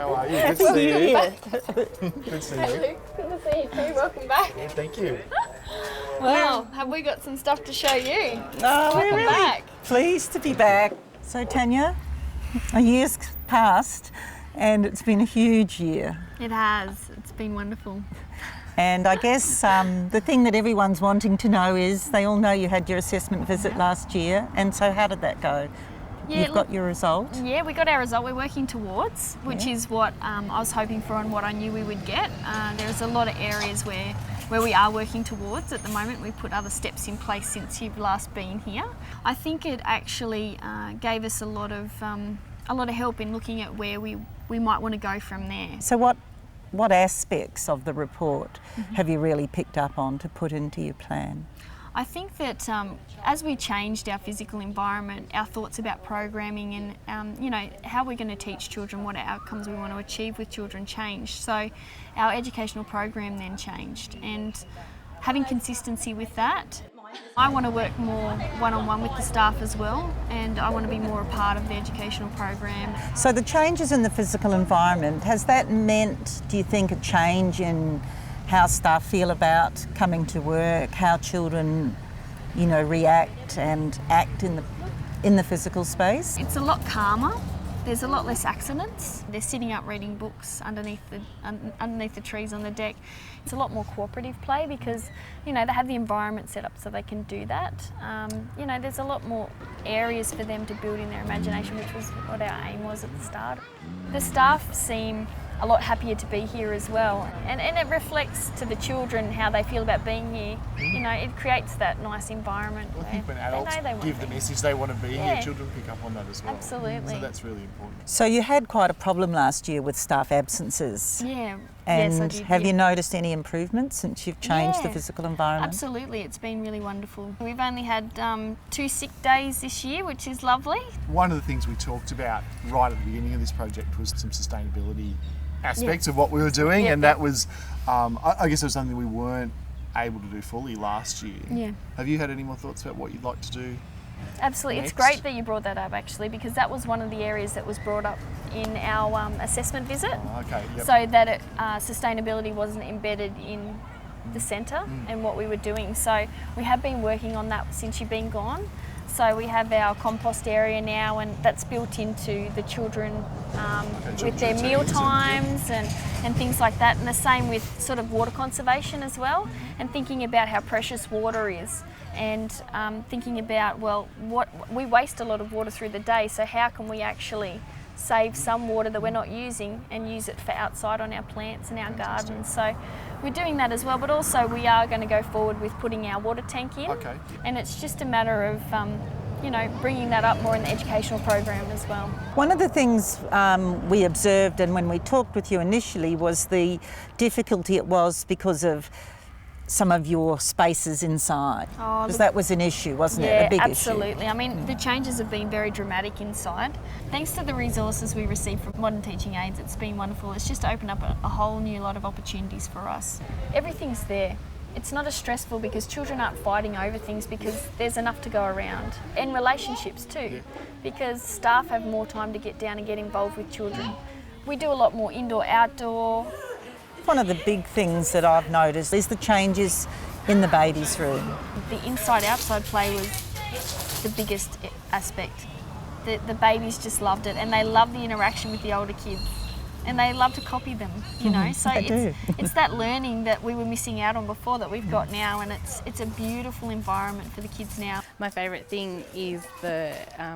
How are you? Good Happy to New see you. Year. Good to see you. Good to see you too. Welcome back. Yeah, thank you. Well, have we got some stuff to show you? Oh, we're Welcome really back. pleased to be back. So Tanya, a year's passed and it's been a huge year. It has. It's been wonderful. And I guess the thing that everyone's wanting to know is they all know you had your assessment visit last year, and so how did that go? Yeah, You've got your result? Yeah, we got our result. We're working towards, which is what I was hoping for and what I knew we would get. There's a lot of areas where we are working towards at the moment. We put other steps in place since you've last been here. I think it actually gave us a lot of help in looking at where we might want to go from there. So what aspects of the report have you really picked up on to put into your plan? I think that as we changed our physical environment, our thoughts about programming and how we're going to teach children, what outcomes we want to achieve with children changed. So our educational program then changed, and having consistency with that, I want to work more one-on-one with the staff as well, and I want to be more a part of the educational program. So the changes in the physical environment, has that meant, do you think, a change in how staff feel about coming to work, how children, react and act in the physical space? It's a lot calmer. There's a lot less accidents. They're sitting up reading books underneath the trees on the deck. It's a lot more cooperative play because, they have the environment set up so they can do that. There's a lot more areas for them to build in their imagination, which was what our aim was at the start. The staff seem a lot happier to be here as well, and it reflects to the children how they feel about being here. It creates that nice environment. I think when adults they want give the message they want to be Yeah. here, children pick up on that as well. Absolutely. So that's really important. So you had quite a problem last year with staff absences. Yeah. And yes, I did. have yeah. you noticed any improvement since you've changed the Yeah. physical environment? Absolutely, it's been really wonderful. We've only had 2 sick days this year, which is lovely. One of the things we talked about right at the beginning of this project was some sustainability aspects of what we were doing, Yeah. and that was, I guess it was something we weren't able to do fully last year. Yeah. Have you had any more thoughts about what you'd like to do? Absolutely, it's Next. great that you brought that up actually, because that was one of the areas that was brought up in our assessment visit. Oh, okay, yep. So that sustainability wasn't embedded in the centre and what we were doing. So we have been working on that since you've been gone. So we have our compost area now, and that's built into the children with their children's meal routines times and things like that. And the same with sort of water conservation as well, and thinking about how precious water is, and thinking about, what we waste a lot of water through the day, so how can we actually save some water that we're not using and use it for outside on our plants and our gardens. So we're doing that as well, but also we are going to go forward with putting our water tank in. Okay. And it's just a matter of, bringing that up more in the educational program as well. One of the things we observed, and when we talked with you initially, was the difficulty it was because of some of your spaces inside. Because that was an issue, wasn't it? A big absolutely. issue. I mean, the changes have been very dramatic inside. Thanks to the resources we receive from Modern Teaching Aids, it's been wonderful. It's just opened up a whole new lot of opportunities for us. Everything's there. It's not as stressful because children aren't fighting over things because there's enough to go around. And relationships too, because staff have more time to get down and get involved with children. We do a lot more indoor-outdoor. One of the big things that I've noticed is the changes in the babies' room. The inside-outside play was the biggest aspect. The babies just loved it, and they love the interaction with the older kids, and they love to copy them, So They do. it's that learning that we were missing out on before that we've got now, and it's a beautiful environment for the kids now. My favourite thing is the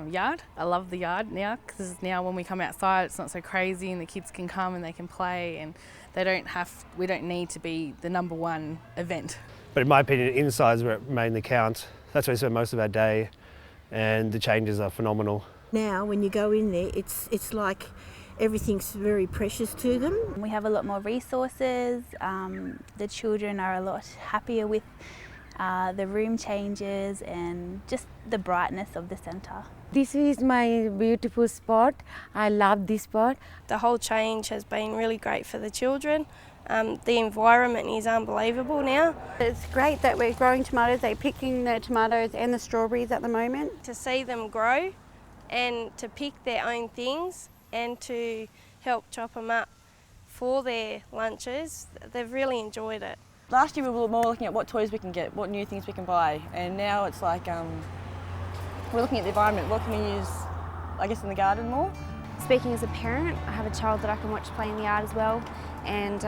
yard. I love the yard now because now when we come outside it's not so crazy and the kids can come and they can play, and we don't need to be the number one event. But in my opinion, inside is where it mainly counts. That's where we spend most of our day, and the changes are phenomenal. Now, when you go in there, it's like everything's very precious to them. We have a lot more resources. The children are a lot happier with the room changes and just the brightness of the centre. This is my beautiful spot. I love this spot. The whole change has been really great for the children. The environment is unbelievable now. It's great that we're growing tomatoes. They're picking the tomatoes and the strawberries at the moment. To see them grow and to pick their own things and to helped chop them up for their lunches, they've really enjoyed it. Last year we were more looking at what toys we can get, what new things we can buy, and now it's like we're looking at the environment. What can we use, I guess, in the garden more? Speaking as a parent, I have a child that I can watch play in the yard as well, and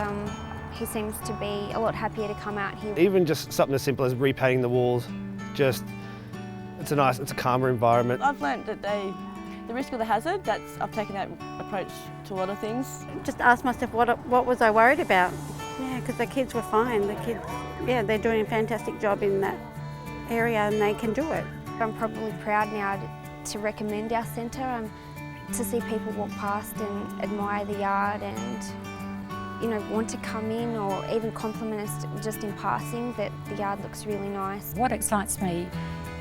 he seems to be a lot happier to come out here. Even just something as simple as repainting the walls, it's a calmer environment. I've learnt that the risk or the hazard, I've taken that approach to a lot of things. Just asked myself what was I worried about? Yeah, because the kids were fine. The kids, yeah, they're doing a fantastic job in that area and they can do it. I'm probably proud now to recommend our centre, to see people walk past and admire the yard and want to come in or even compliment us just in passing that the yard looks really nice. What excites me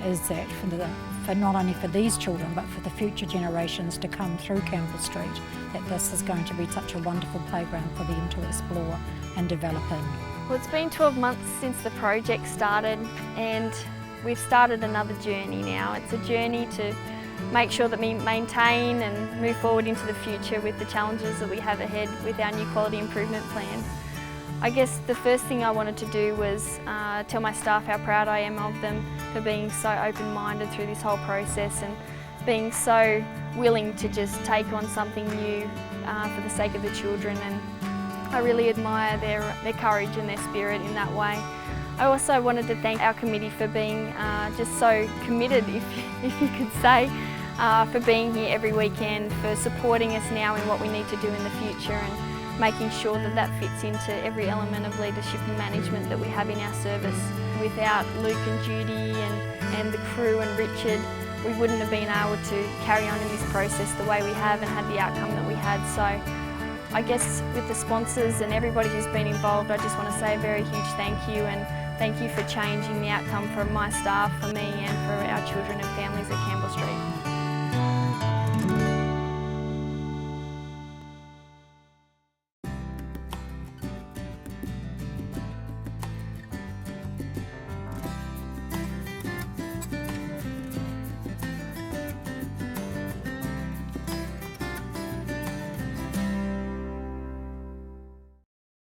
is that for not only for these children but for the future generations to come through Campbell Street, that this is going to be such a wonderful playground for them to explore and develop in. Well, it's been 12 months since the project started and we've started another journey now. It's a journey to make sure that we maintain and move forward into the future with the challenges that we have ahead with our new quality improvement plan. I guess the first thing I wanted to do was tell my staff how proud I am of them for being so open-minded through this whole process and being so willing to just take on something new for the sake of the children, and I really admire their courage and their spirit in that way. I also wanted to thank our committee for being just so committed, if you could say, for being here every weekend, for supporting us now in what we need to do in the future and making sure that fits into every element of leadership and management that we have in our service. Without Luke and Judy and the crew and Richard, we wouldn't have been able to carry on in this process the way we have and had the outcome that we had. So I guess with the sponsors and everybody who's been involved, I just want to say a very huge thank you, and thank you for changing the outcome for my staff, for me and for our children and families at Campbell Street.